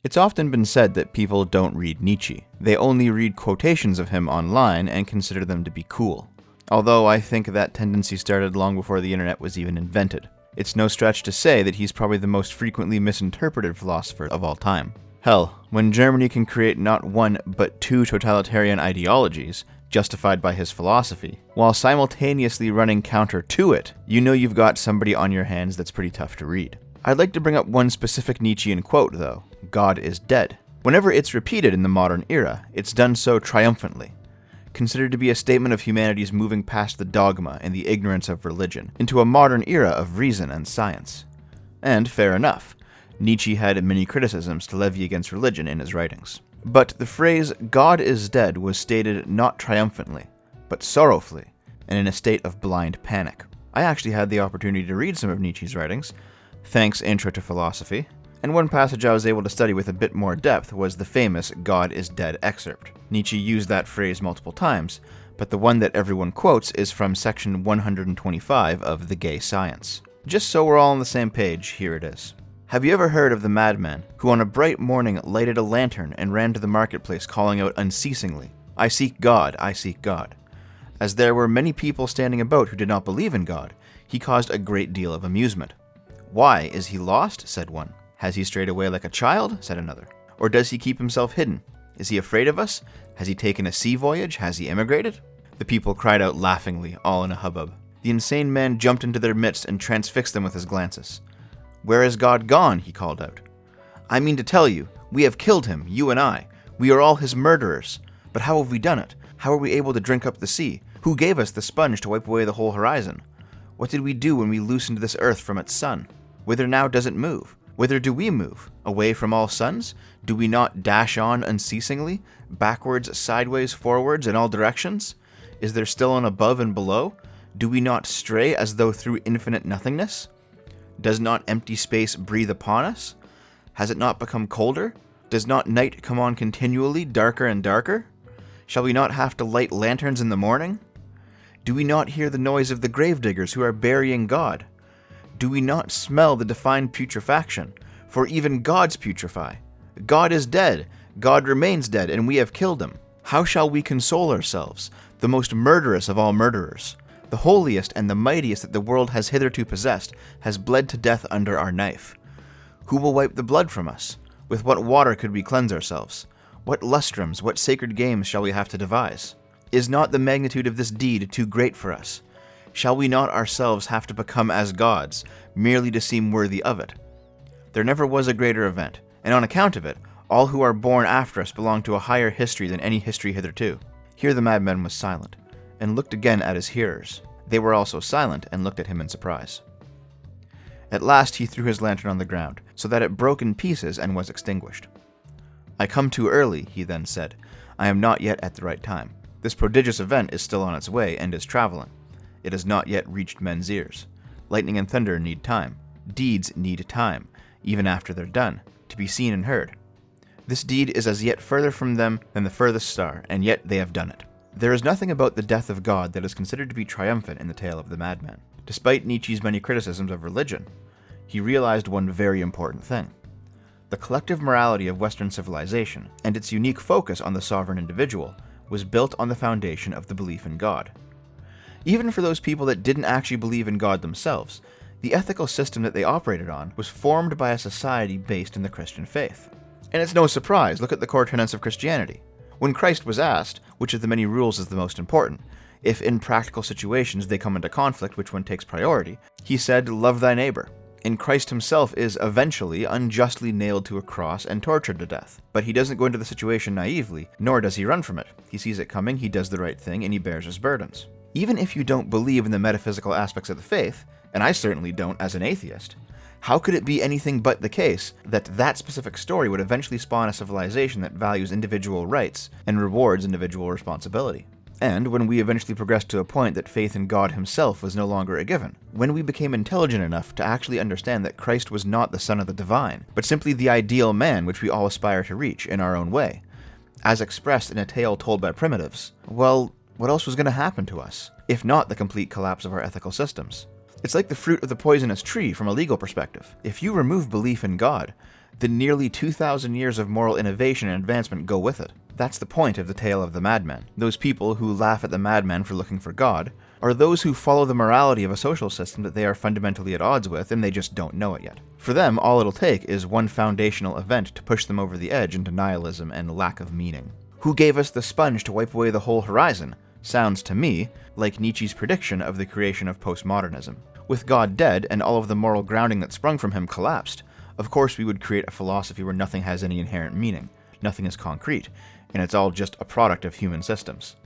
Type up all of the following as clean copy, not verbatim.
It's often been said that people don't read Nietzsche. They only read quotations of him online and consider them to be cool. Although I think that tendency started long before the internet was even invented. It's no stretch to say that he's probably the most frequently misinterpreted philosopher of all time. Hell, when Germany can create not one but two totalitarian ideologies, justified by his philosophy, while simultaneously running counter to it, you know you've got somebody on your hands that's pretty tough to read. I'd like to bring up one specific Nietzschean quote, though. God is dead. Whenever it's repeated in the modern era, it's done so triumphantly, considered to be a statement of humanity's moving past the dogma and the ignorance of religion, into a modern era of reason and science. And fair enough, Nietzsche had many criticisms to levy against religion in his writings. But the phrase, God is dead, was stated not triumphantly, but sorrowfully, and in a state of blind panic. I actually had the opportunity to read some of Nietzsche's writings, thanks Intro to Philosophy, and one passage I was able to study with a bit more depth was the famous God is dead excerpt. Nietzsche used that phrase multiple times, but the one that everyone quotes is from section 125 of The Gay Science. Just so we're all on the same page, here it is. Have you ever heard of the madman who on a bright morning lighted a lantern and ran to the marketplace calling out unceasingly, I seek God, I seek God. As there were many people standing about who did not believe in God, he caused a great deal of amusement. Why, is he lost? Said one. Has he strayed away like a child? Said another. Or does he keep himself hidden? Is he afraid of us? Has he taken a sea voyage? Has he emigrated? The people cried out laughingly, all in a hubbub. The insane man jumped into their midst and transfixed them with his glances. Where is God gone? He called out. I mean to tell you, we have killed him, you and I. We are all his murderers. But how have we done it? How are we able to drink up the sea? Who gave us the sponge to wipe away the whole horizon? What did we do when we loosened this earth from its sun? Whither now does it move? Whither do we move? Away from all suns? Do we not dash on unceasingly, backwards, sideways, forwards, in all directions? Is there still an above and below? Do we not stray as though through infinite nothingness? Does not empty space breathe upon us? Has it not become colder? Does not night come on continually, darker and darker? Shall we not have to light lanterns in the morning? Do we not hear the noise of the gravediggers who are burying God? Do we not smell the defined putrefaction? For even gods putrefy. God is dead, God remains dead, and we have killed him. How shall we console ourselves, the most murderous of all murderers? The holiest and the mightiest that the world has hitherto possessed has bled to death under our knife. Who will wipe the blood from us? With what water could we cleanse ourselves? What lustrums, what sacred games shall we have to devise? Is not the magnitude of this deed too great for us? Shall we not ourselves have to become as gods, merely to seem worthy of it? There never was a greater event, and on account of it, all who are born after us belong to a higher history than any history hitherto. Here the madman was silent, and looked again at his hearers. They were also silent, and looked at him in surprise. At last he threw his lantern on the ground, so that it broke in pieces and was extinguished. I come too early, he then said. I am not yet at the right time. This prodigious event is still on its way, and is traveling. It has not yet reached men's ears. Lightning and thunder need time. Deeds need time, even after they're done, to be seen and heard. This deed is as yet further from them than the furthest star, and yet they have done it. There is nothing about the death of God that is considered to be triumphant in the tale of the madman. Despite Nietzsche's many criticisms of religion, he realized one very important thing. The collective morality of Western civilization, and its unique focus on the sovereign individual, was built on the foundation of the belief in God. Even for those people that didn't actually believe in God themselves, the ethical system that they operated on was formed by a society based in the Christian faith. And it's no surprise, look at the core tenets of Christianity. When Christ was asked which of the many rules is the most important, if in practical situations they come into conflict, which one takes priority, he said, love thy neighbor. And Christ himself is eventually unjustly nailed to a cross and tortured to death. But he doesn't go into the situation naively, nor does he run from it. He sees it coming, he does the right thing, and he bears his burdens. Even if you don't believe in the metaphysical aspects of the faith, and I certainly don't as an atheist, how could it be anything but the case that that specific story would eventually spawn a civilization that values individual rights and rewards individual responsibility? And when we eventually progressed to a point that faith in God himself was no longer a given, when we became intelligent enough to actually understand that Christ was not the Son of the Divine, but simply the ideal man which we all aspire to reach in our own way, as expressed in a tale told by primitives, well, what else was going to happen to us, if not the complete collapse of our ethical systems? It's like the fruit of the poisonous tree from a legal perspective. If you remove belief in God, The nearly 2,000 years of moral innovation and advancement go with it. That's the point of the tale of the madman. Those people who laugh at the madman for looking for God are those who follow the morality of a social system that they are fundamentally at odds with and they just don't know it yet. For them, all it'll take is one foundational event to push them over the edge into nihilism and lack of meaning. Who gave us the sponge to wipe away the whole horizon? Sounds to me like Nietzsche's prediction of the creation of postmodernism. With God dead and all of the moral grounding that sprung from him collapsed, of course we would create a philosophy where nothing has any inherent meaning, nothing is concrete, and it's all just a product of human systems.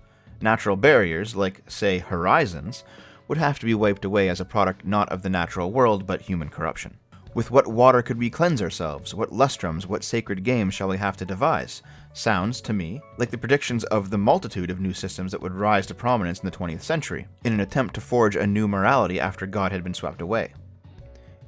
Natural barriers, like, say, horizons, would have to be wiped away as a product not of the natural world, but human corruption. With what water could we cleanse ourselves? What lustrums, what sacred games shall we have to devise? Sounds, to me, like the predictions of the multitude of new systems that would rise to prominence in the 20th century, in an attempt to forge a new morality after God had been swept away.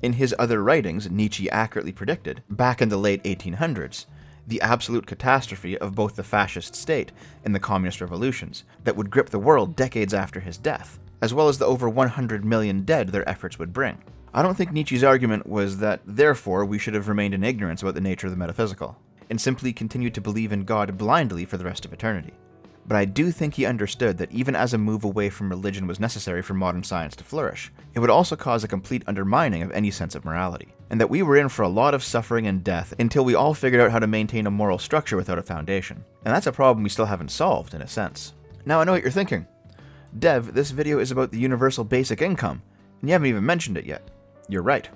In his other writings, Nietzsche accurately predicted, back in the late 1800s, the absolute catastrophe of both the fascist state and the communist revolutions that would grip the world decades after his death, as well as the over 100 million dead their efforts would bring. I don't think Nietzsche's argument was that, therefore, we should have remained in ignorance about the nature of the metaphysical, and simply continued to believe in God blindly for the rest of eternity. But I do think he understood that even as a move away from religion was necessary for modern science to flourish, it would also cause a complete undermining of any sense of morality, and that we were in for a lot of suffering and death until we all figured out how to maintain a moral structure without a foundation. And that's a problem we still haven't solved, in a sense. Now I know what you're thinking. Dev, this video is about the universal basic income, and you haven't even mentioned it yet. You're right.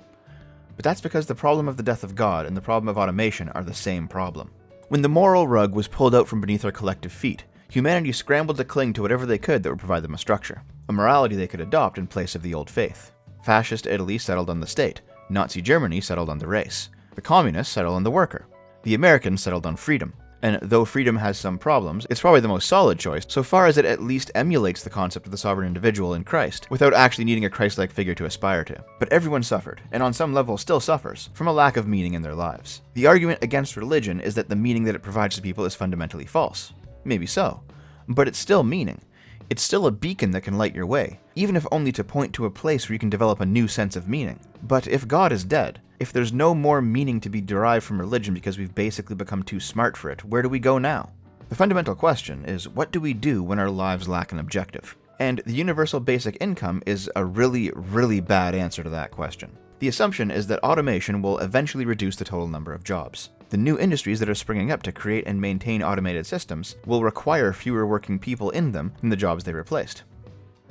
But that's because the problem of the death of God and the problem of automation are the same problem. When the moral rug was pulled out from beneath our collective feet, humanity scrambled to cling to whatever they could that would provide them a structure, a morality they could adopt in place of the old faith. Fascist Italy settled on the state, Nazi Germany settled on the race, the communists settled on the worker, the Americans settled on freedom. And though freedom has some problems, it's probably the most solid choice, so far as it at least emulates the concept of the sovereign individual in Christ, without actually needing a Christ-like figure to aspire to. But everyone suffered, and on some level still suffers, from a lack of meaning in their lives. The argument against religion is that the meaning that it provides to people is fundamentally false. Maybe so, but it's still meaning. It's still a beacon that can light your way, even if only to point to a place where you can develop a new sense of meaning. But if God is dead, if there's no more meaning to be derived from religion because we've basically become too smart for it, where do we go now? The fundamental question is, what do we do when our lives lack an objective? And the universal basic income is a really, really bad answer to that question. The assumption is that automation will eventually reduce the total number of jobs. The new industries that are springing up to create and maintain automated systems will require fewer working people in them than the jobs they replaced.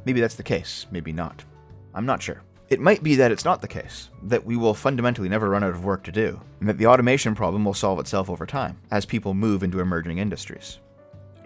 Maybe that's the case, maybe not. I'm not sure. It might be that it's not the case, that we will fundamentally never run out of work to do, and that the automation problem will solve itself over time, as people move into emerging industries.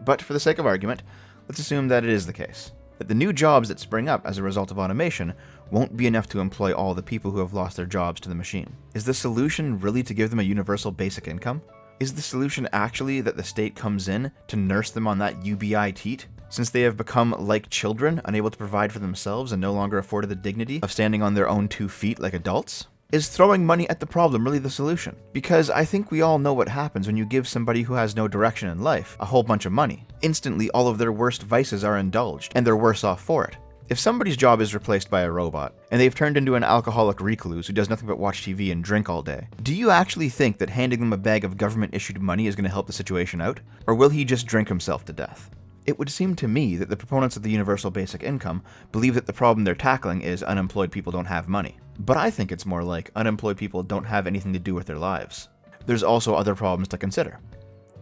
But for the sake of argument, let's assume that it is the case, that the new jobs that spring up as a result of automation won't be enough to employ all the people who have lost their jobs to the machine. Is the solution really to give them a universal basic income? Is the solution actually that the state comes in to nurse them on that UBI teat, since they have become like children, unable to provide for themselves and no longer afforded the dignity of standing on their own 2 feet like adults? Is throwing money at the problem really the solution? Because I think we all know what happens when you give somebody who has no direction in life a whole bunch of money. Instantly, all of their worst vices are indulged, and they're worse off for it. If somebody's job is replaced by a robot, and they've turned into an alcoholic recluse who does nothing but watch TV and drink all day, do you actually think that handing them a bag of government-issued money is going to help the situation out? Or will he just drink himself to death? It would seem to me that the proponents of the universal basic income believe that the problem they're tackling is unemployed people don't have money. But I think it's more like unemployed people don't have anything to do with their lives. There's also other problems to consider.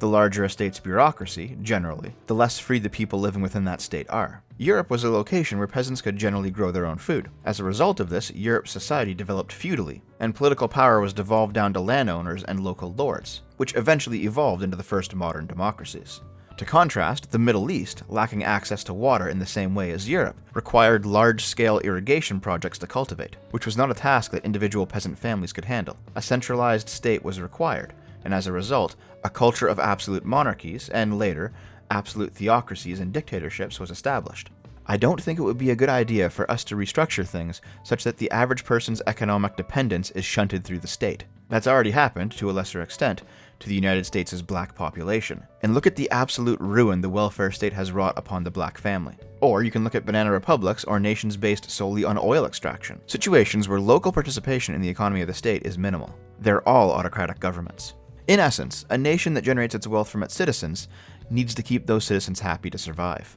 The larger a state's bureaucracy, generally, the less free the people living within that state are. Europe was a location where peasants could generally grow their own food. As a result of this, Europe's society developed feudally, and political power was devolved down to landowners and local lords, which eventually evolved into the first modern democracies. To contrast, the Middle East, lacking access to water in the same way as Europe, required large-scale irrigation projects to cultivate, which was not a task that individual peasant families could handle. A centralized state was required, and as a result, a culture of absolute monarchies, and later, absolute theocracies and dictatorships was established. I don't think it would be a good idea for us to restructure things such that the average person's economic dependence is shunted through the state. That's already happened, to a lesser extent, to the United States' black population. And look at the absolute ruin the welfare state has wrought upon the black family. Or you can look at banana republics or nations based solely on oil extraction, situations where local participation in the economy of the state is minimal. They're all autocratic governments. In essence, a nation that generates its wealth from its citizens needs to keep those citizens happy to survive.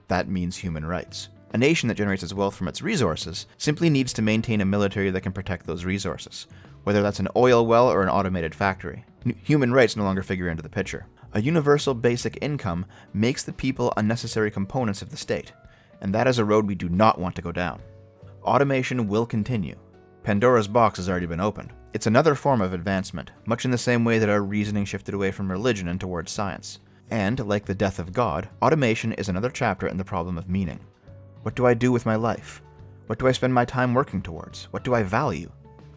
That means human rights. A nation that generates its wealth from its resources simply needs to maintain a military that can protect those resources, whether that's an oil well or an automated factory. Human rights no longer figure into the picture. A universal basic income makes the people unnecessary components of the state, and that is a road we do not want to go down. Automation will continue. Pandora's box has already been opened. It's another form of advancement, much in the same way that our reasoning shifted away from religion and towards science. And, like the death of God, automation is another chapter in the problem of meaning. What do I do with my life? What do I spend my time working towards? What do I value?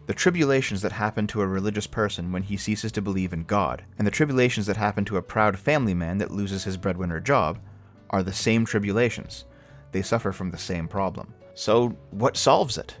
The tribulations that happen to a religious person when he ceases to believe in God, and the tribulations that happen to a proud family man that loses his breadwinner job, are the same tribulations. They suffer from the same problem. So, what solves it?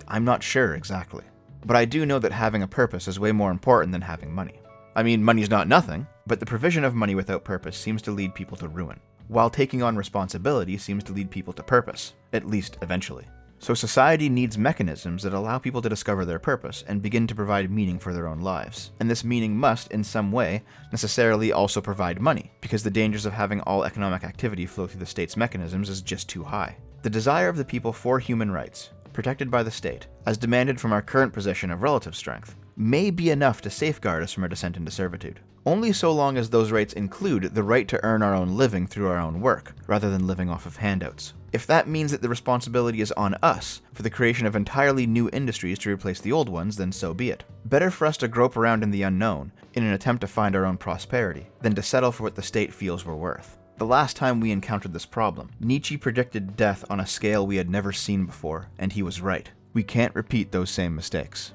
I'm not sure exactly. But I do know that having a purpose is way more important than having money. I mean, money's not nothing, but the provision of money without purpose seems to lead people to ruin, while taking on responsibility seems to lead people to purpose, at least eventually. So society needs mechanisms that allow people to discover their purpose and begin to provide meaning for their own lives. And this meaning must, in some way, necessarily also provide money, because the dangers of having all economic activity flow through the state's mechanisms is just too high. The desire of the people for human rights, protected by the state, as demanded from our current position of relative strength, may be enough to safeguard us from a descent into servitude. Only so long as those rights include the right to earn our own living through our own work, rather than living off of handouts. If that means that the responsibility is on us for the creation of entirely new industries to replace the old ones, then so be it. Better for us to grope around in the unknown in an attempt to find our own prosperity, than to settle for what the state feels we're worth. The last time we encountered this problem, Nietzsche predicted death on a scale we had never seen before, and he was right. We can't repeat those same mistakes.